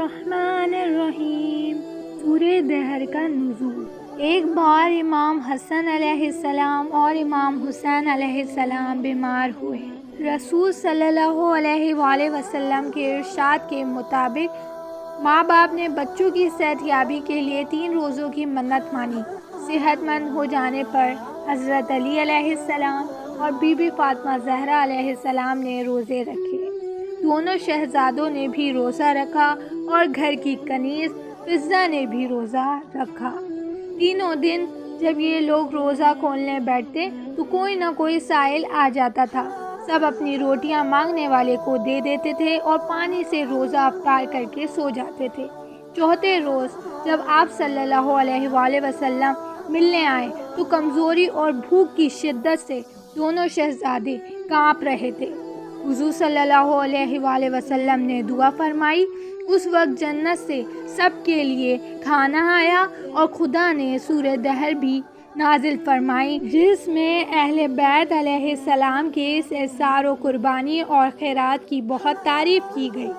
الرحمن الرحیم۔ سورہ دہر کا نزول۔ ایک بار امام حسن علیہ السلام اور امام حسین علیہ السلام بیمار ہوئے۔ رسول صلی اللہ علیہ وآلہ وسلم کے ارشاد کے مطابق ماں باپ نے بچوں کی صحت یابی کے لیے 3 روزوں کی منت مانی۔ صحت مند ہو جانے پر حضرت علی علیہ السلام اور بی بی فاطمہ زہرا علیہ السلام نے روزے رکھے۔ دونوں شہزادوں نے بھی روزہ رکھا اور گھر کی کنیز فضہ نے بھی روزہ رکھا۔ تینوں دن جب یہ لوگ روزہ کھولنے بیٹھتے تو کوئی نہ کوئی سائل آ جاتا تھا۔ سب اپنی روٹیاں مانگنے والے کو دے دیتے تھے اور پانی سے روزہ افطار کر کے سو جاتے تھے۔ چوتھے روز جب آپ صلی اللہ علیہ وآلہ وسلم ملنے آئے تو کمزوری اور بھوک کی شدت سے دونوں شہزادے کانپ رہے تھے۔ حضور صلی اللہ علیہ وآلہ وسلم نے دعا فرمائی۔ اس وقت جنت سے سب کے لیے کھانا آیا اور خدا نے سورہ دہر بھی نازل فرمائی، جس میں اہل بیت علیہ السلام کے اس احسان و قربانی اور خیرات کی بہت تعریف کی گئی۔